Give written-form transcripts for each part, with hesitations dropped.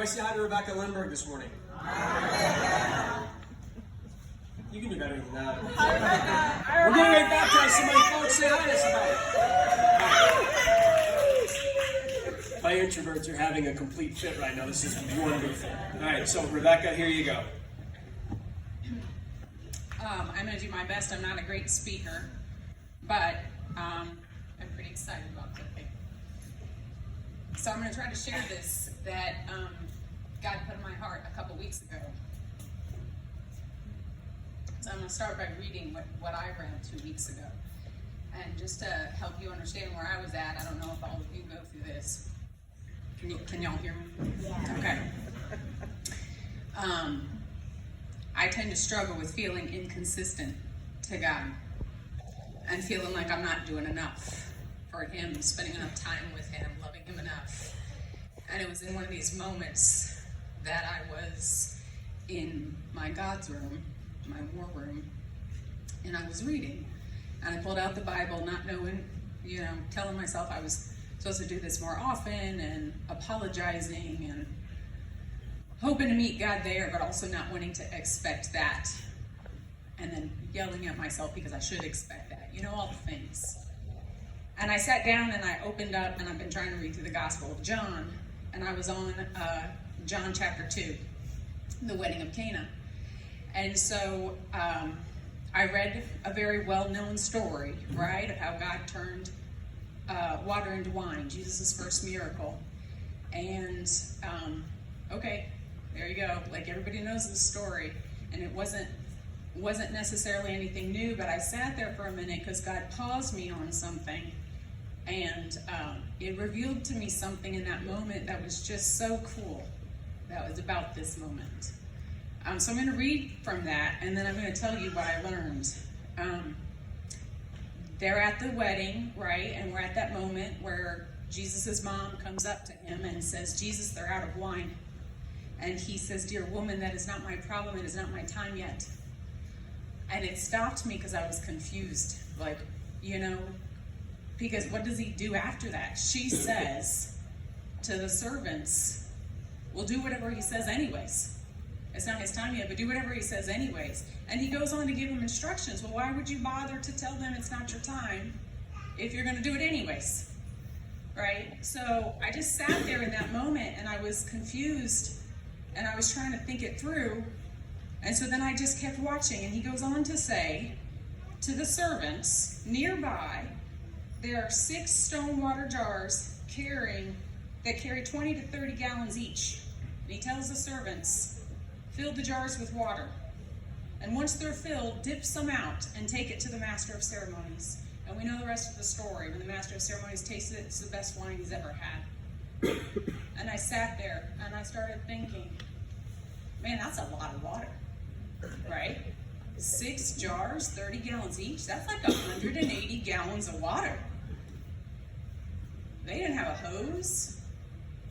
Everybody say hi to Rebecca Lindbergh this morning. You can do better than that. We're getting ready to baptize somebody. Folks, say hi to somebody. My introverts are having a complete fit right now. This is wonderful. All right, so Rebecca, here you go. I'm going to do my best. I'm not a great speaker, but I'm pretty excited about the thing. So I'm going to try to share this that God put in my heart a couple weeks ago. So I'm going to start by reading what I read 2 weeks ago. And just to help you understand where I was at, I don't know if all of you go through this. Can y'all hear me? Yeah. Okay. I tend to struggle with feeling inconsistent to God and feeling like I'm not doing enough for Him, spending enough time with Him, loving Him enough. And it was in one of these moments that I was in my God's room, my war room, and I was reading. And I pulled out the Bible, not knowing, telling myself I was supposed to do this more often and apologizing and hoping to meet God there, but also not wanting to expect that. And then yelling at myself because I should expect that. All the things. And I sat down and I opened up, and I've been trying to read through the Gospel of John, and I was on John chapter 2, the wedding of Cana. And so I read a very well-known story, right, of how God turned water into wine, Jesus' first miracle. And, okay, there you go. Like, everybody knows the story. And it wasn't necessarily anything new, but I sat there for a minute because God paused me on something. And it revealed to me something in that moment that was just so cool. That was about this moment. So I'm going to read from that, and then I'm going to tell you what I learned. They're at the wedding, right? And we're at that moment where Jesus' mom comes up to him and says, Jesus, they're out of wine. And he says, dear woman, that is not my problem. It is not my time yet. And it stopped me because I was confused. Like, because what does he do after that? She says to the servants, we'll do whatever he says anyways. It's not his time yet, but do whatever he says anyways. And he goes on to give them instructions. Well, why would you bother to tell them it's not your time if you're going to do it anyways? Right? So I just sat there in that moment, and I was confused, and I was trying to think it through. And so then I just kept watching, and he goes on to say to the servants nearby, there are 6 stone water jars that carry 20 to 30 gallons each. And he tells the servants, fill the jars with water. And once they're filled, dip some out and take it to the master of ceremonies. And we know the rest of the story. When the master of ceremonies tastes it, it's the best wine he's ever had. And I sat there and I started thinking, man, that's a lot of water, right? 6 jars, 30 gallons each. That's like 180 gallons of water. They didn't have a hose.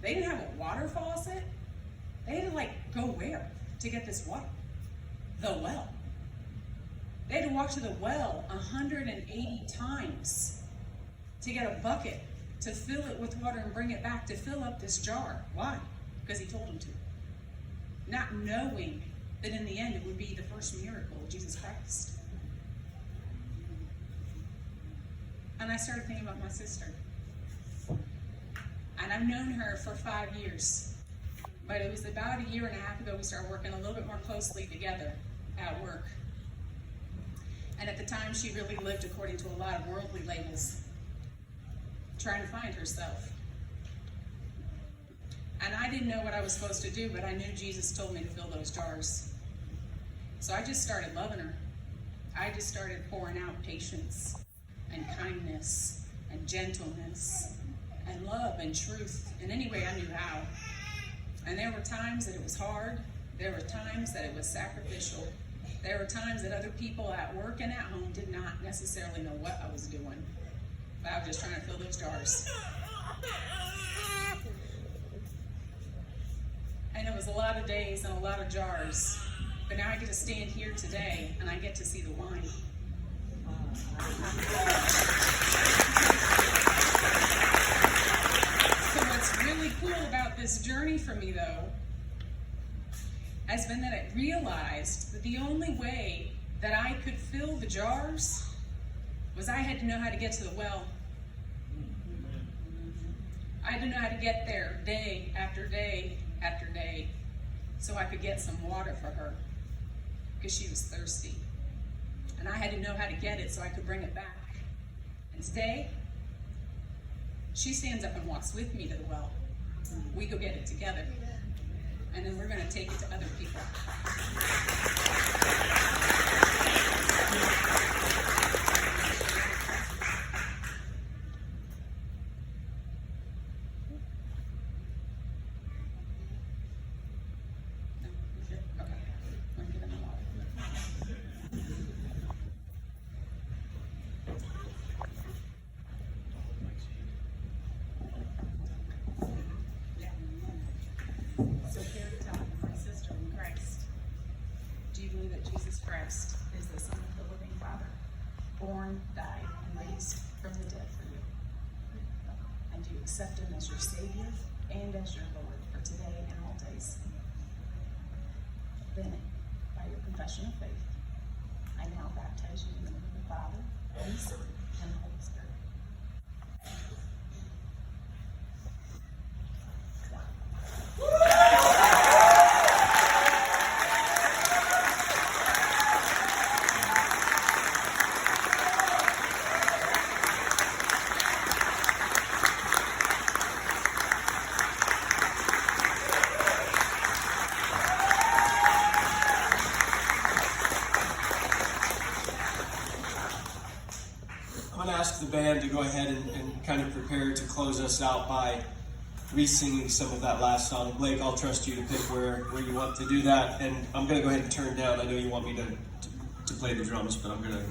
They didn't have a water faucet. They had to go where to get this water? The well. They had to walk to the well 180 times to get a bucket to fill it with water and bring it back to fill up this jar. Why? Because he told them to. Not knowing that in the end it would be the first miracle of Jesus Christ. And I started thinking about my sister. And I've known her for 5 years. But it was about 1.5 years ago we started working a little bit more closely together at work. And at the time she really lived according to a lot of worldly labels, trying to find herself. And I didn't know what I was supposed to do, but I knew Jesus told me to fill those jars. So I just started loving her. I just started pouring out patience and kindness and gentleness and love and truth in any way I knew how. And there were times that it was hard. There were times that it was sacrificial. There were times that other people at work and at home did not necessarily know what I was doing. But I was just trying to fill those jars. And it was a lot of days and a lot of jars. But now I get to stand here today and I get to see the wine. So what's really cool about this this journey for me, though, has been that I realized that the only way that I could fill the jars was I had to know how to get to the well. I had to know how to get there day after day after day so I could get some water for her because she was thirsty. And I had to know how to get it so I could bring it back. And today, she stands up and walks with me to the well. We go get it together. And then we're going to take it to other people. So here to tell my sister in Christ, do you believe that Jesus Christ is the Son of the living Father, born, died, and raised from the dead for you? And do you accept him as your Savior and as your Lord for today and all days? Then, by your confession of faith, I now baptize you in the name of the Father, and the Son, and the Holy Spirit. I'm going to ask the band to go ahead and kind of prepare to close us out by re-singing some of that last song. Blake, I'll trust you to pick where you want to do that. And I'm going to go ahead and turn down. I know you want me to play the drums, but I'm going to